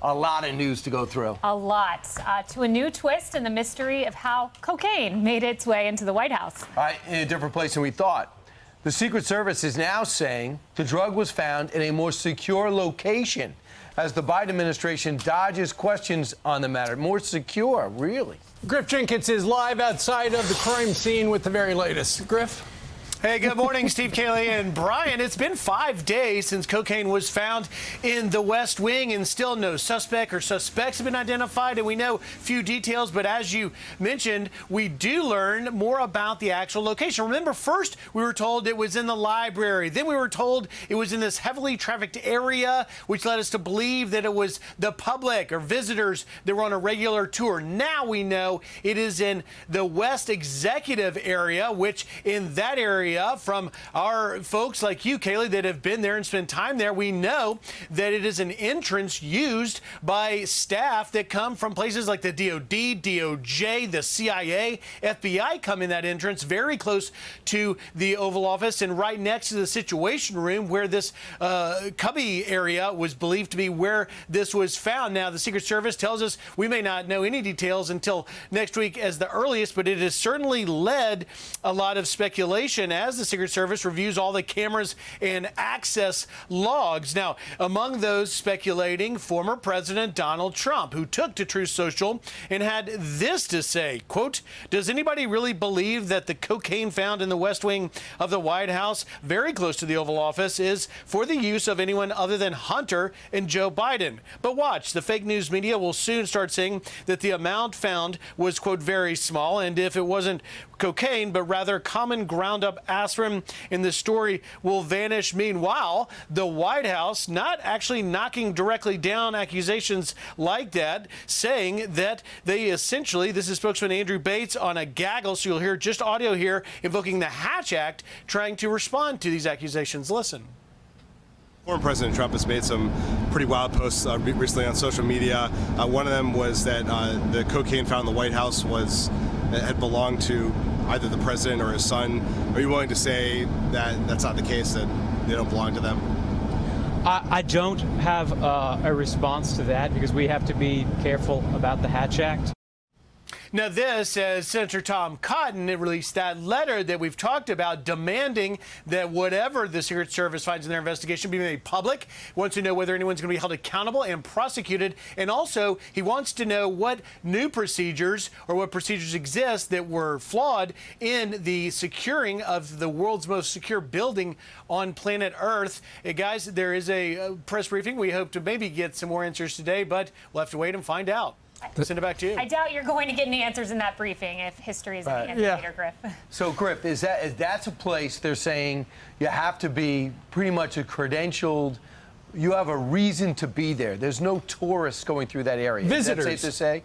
A lot of news to go through. A lot. To a new twist in the mystery of how cocaine made its way into the White House. All right, in a different place than we thought. The Secret Service is now saying the drug was found in a more secure location as the Biden administration dodges questions on the matter. More secure, really? Griff Jenkins is live outside of the crime scene with the very latest. Griff? Hey, good morning, Steve, Kaylee, and Brian. It's been 5 days since cocaine was found in the West Wing, and still no suspect or suspects have been identified, and we know few details, but as you mentioned, we do learn more about the actual location. Remember, first we were told it was in the library, then we were told it was in this heavily trafficked area, which led us to believe that it was the public or visitors that were on a regular tour. Now we know it is in the West Executive area, which in that area, from our folks like you, Kaylee, that have been there and spent time there, we know that it is an entrance used by staff that come from places like the DOD, DOJ, the CIA, FBI come in that entrance, very close to the Oval Office and right next to the Situation Room where this cubby area was believed to be where this was found. Now, the Secret Service tells us we may not know any details until next week as the earliest, but it has certainly led a lot of speculation as the Secret Service reviews all the cameras and access logs. Now, among those speculating, former President Donald Trump, who took to Truth Social and had this to say, quote, "Does anybody really believe that the cocaine found in the West Wing of the White House, very close to the Oval Office, is for the use of anyone other than Hunter and Joe Biden? But watch, the fake news media will soon start saying that the amount found was, quote, very small, and if it wasn't cocaine, but rather common ground-up aspirin, and the story will vanish. Meanwhile, the White House not actually knocking directly down accusations like that, saying that they essentially, this is spokesman Andrew Bates on a gaggle, so you'll hear just audio here, invoking the Hatch Act, trying to respond to these accusations. Listen. Former President Trump has made some pretty wild posts recently on social media. One of them was that the cocaine found in the White House had belonged to either the president or his son. Are you willing to say that that's not the case, that they don't belong to them? I don't have a response to that because we have to be careful about the Hatch Act. Now this, as Senator Tom Cotton released that letter that we've talked about, demanding that whatever the Secret Service finds in their investigation be made public. He wants to know whether anyone's going to be held accountable and prosecuted. And also, he wants to know what new procedures or what procedures exist that were flawed in the securing of the world's most secure building on planet Earth. Guys, there is a press briefing. We hope to maybe get some more answers today, but we'll have to wait and find out. Send it back to you. I doubt you're going to get any answers in that briefing if history is any indicator, Griff. So, Griff, that's a place they're saying you have to be pretty much a credentialed, you have a reason to be there. There's no tourists going through that area. Visitors. Is that safe to say?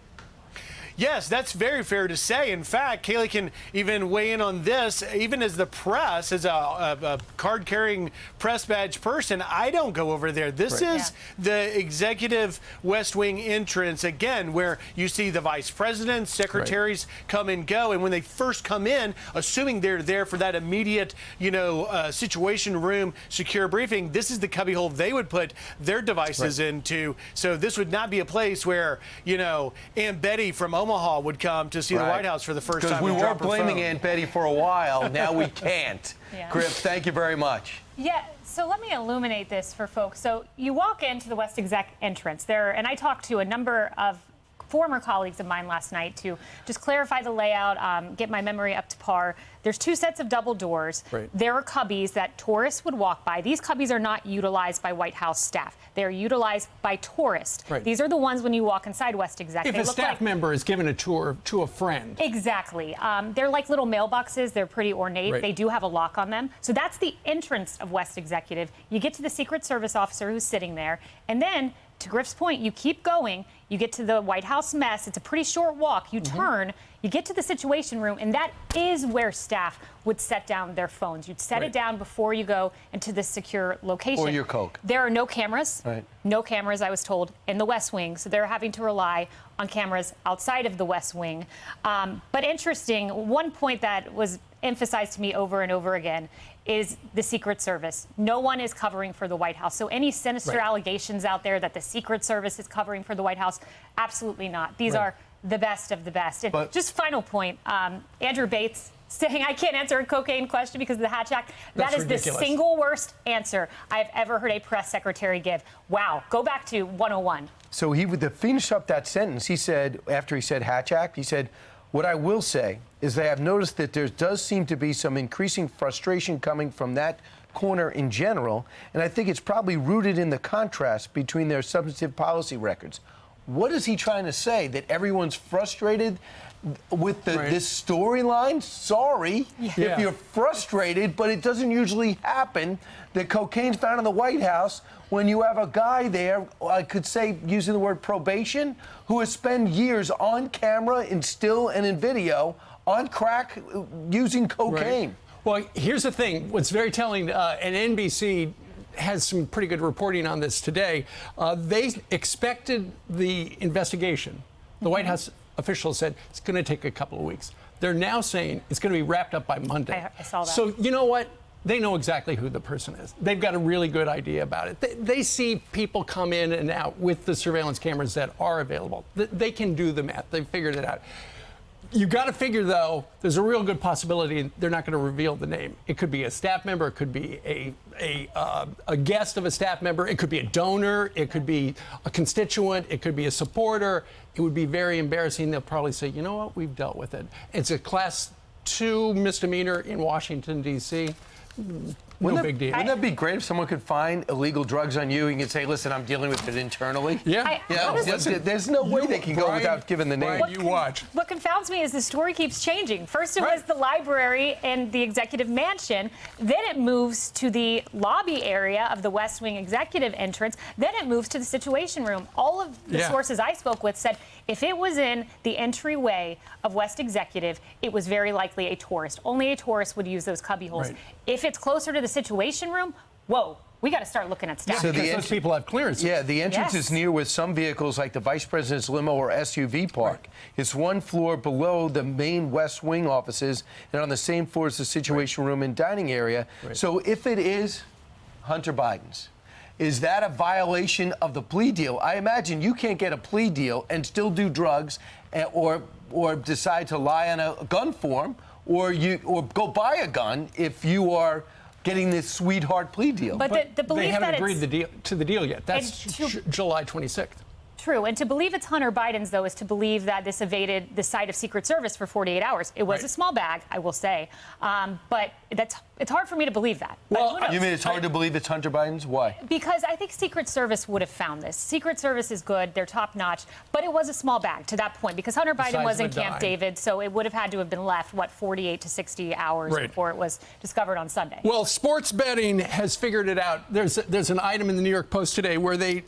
Yes, that's very fair to say. In fact, Kaylee can even weigh in on this. Even as the press, as a card-carrying press badge person, I don't go over there. This is the executive West Wing entrance, again, where you see the vice presidents, secretaries come and go. And when they first come in, assuming they're there for that immediate, situation room secure briefing, this is the cubbyhole they would put their devices into. So this would not be a place where, Aunt Betty from Omaha would come to see the White House for the first time. Because we were blaming Aunt Betty for a while. Now we can't. Griff, thank you very much. Yeah, so let me illuminate this for folks. So you walk into the West Exec entrance there, and I talked to a number of former colleagues of mine last night to just clarify the layout, get my memory up to par. There's 2 sets of double doors. There are cubbies that tourists would walk by. These cubbies are not utilized by White House staff. They're utilized by tourists. These are the ones when you walk inside West Exec. If a staff member is given a tour to a friend. Exactly. They're like little mailboxes. They're pretty ornate. They do have a lock on them. So that's the entrance of West Executive. You get to the Secret Service officer who's sitting there, and then to Griff's point, you keep going, you get to the White House mess, it's a pretty short walk, you turn, you get to the Situation Room, and that is where staff would set down their phones. You'd set it down before you go into the secure location. Or your Coke. There are no cameras, no cameras, I was told, in the West Wing, so they're having to rely on cameras outside of the West Wing. But interesting, one point that was emphasized to me over and over again is the Secret Service. No one is covering for the White House. So any sinister allegations out there that the Secret Service is covering for the White House, absolutely not. These are the best of the best. And just final point, Andrew Bates saying I can't answer a cocaine question because of the Hatch Act. That is ridiculous. The single worst answer I've ever heard a press secretary give. Wow. Go back to 101. So to finish up that sentence, he said, after he said Hatch Act, he said, what I will say is that I have noticed that there does seem to be some increasing frustration coming from that corner in general, and I think it's probably rooted in the contrast between their substantive policy records. What is he trying to say? That everyone's frustrated with this storyline? Sorry if you're frustrated, but it doesn't usually happen that cocaine's found in the White House when you have a guy there, I could say, using the word probation, who has spent years on camera, in still and in video, on crack, using cocaine. Right. Well, here's the thing. What's very telling, and NBC has some pretty good reporting on this today. They expected the investigation. The White House officials said it's going to take a couple of weeks. They're now saying it's going to be wrapped up by Monday. I saw that. So you know what? They know exactly who the person is. They've got a really good idea about it. They see people come in and out with the surveillance cameras that are available. They can do the math. They've figured it out. You got to figure, though, there's a real good possibility they're not going to reveal the name. It could be a staff member. It could be a guest of a staff member. It could be a donor. It could be a constituent. It could be a supporter. It would be very embarrassing. They'll probably say, you know what, we've dealt with it. It's a Class 2 misdemeanor in Washington, D.C. No big deal. Wouldn't that be great if someone could find illegal drugs on you and you could say, listen, I'm dealing with it internally? Yeah. There's no way they can go without giving the name. Brian, you watch. What confounds me is the story keeps changing. First it was the library and the executive mansion. Then it moves to the lobby area of the West Wing executive entrance. Then it moves to the Situation Room. All of the sources I spoke with said if it was in the entryway of West Executive, it was very likely a tourist. Only a tourist would use those cubby holes. Right. If it's closer to the Situation Room, whoa, we got to start looking at staff. So Because those people have clearances. Yeah, the entrance Yes. is near where some vehicles like the Vice President's limo or SUV park. It's one floor below the main West Wing offices and on the same floor as the Situation Room and dining area. So if it is Hunter Biden's, is that a violation of the plea deal? I imagine you can't get a plea deal and still do drugs or decide to lie on a gun form or go buy a gun if you are getting this sweetheart plea deal. But the belief they haven't that agreed to the deal yet. That's July 26th. True. And to believe it's Hunter Biden's, though, is to believe that this evaded the sight of Secret Service for 48 hours. It was a small bag, I will say. But it's hard for me to believe that. Well, But who You knows? mean it's hard to believe it's Hunter Biden's? Why? Because I think Secret Service would have found this. Secret Service is good. They're top notch. But it was a small bag to that point because Hunter Biden size was of in a Camp dime. David. So it would have had to have been left, 48 to 60 hours before it was discovered on Sunday. Well, sports betting has figured it out. There's an item in the New York Post today where they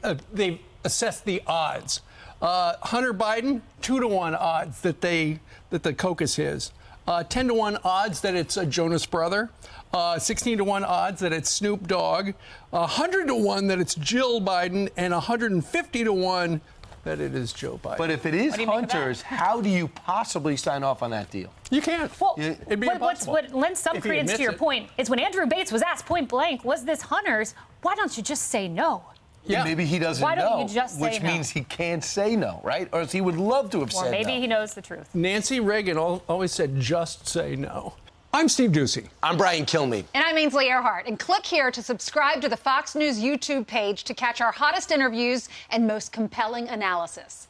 assessed the odds. Hunter Biden, 2-1 odds that the coke is his. 10-1 odds that it's a Jonas brother. 16-1 odds that it's Snoop Dogg. 100-1 that it's Jill Biden, and 150-1 that it is Joe Biden. But if it is do you make of that? Hunter's, how do you possibly sign off on that deal? You can't. Well, It'd be impossible. what lends some If he credence to admits your it. point is when Andrew Bates was asked point blank, was this Hunter's? Why don't you just say no? Yeah. Maybe he doesn't Why don't know, you just say which no? means he can't say no, right? Or else he would love to have Or said maybe no. he knows the truth. Nancy Reagan always said, just say no. I'm Steve Ducey. I'm Brian Kilmeade. And I'm Ainsley Earhart. And click here to subscribe to the Fox News YouTube page to catch our hottest interviews and most compelling analysis.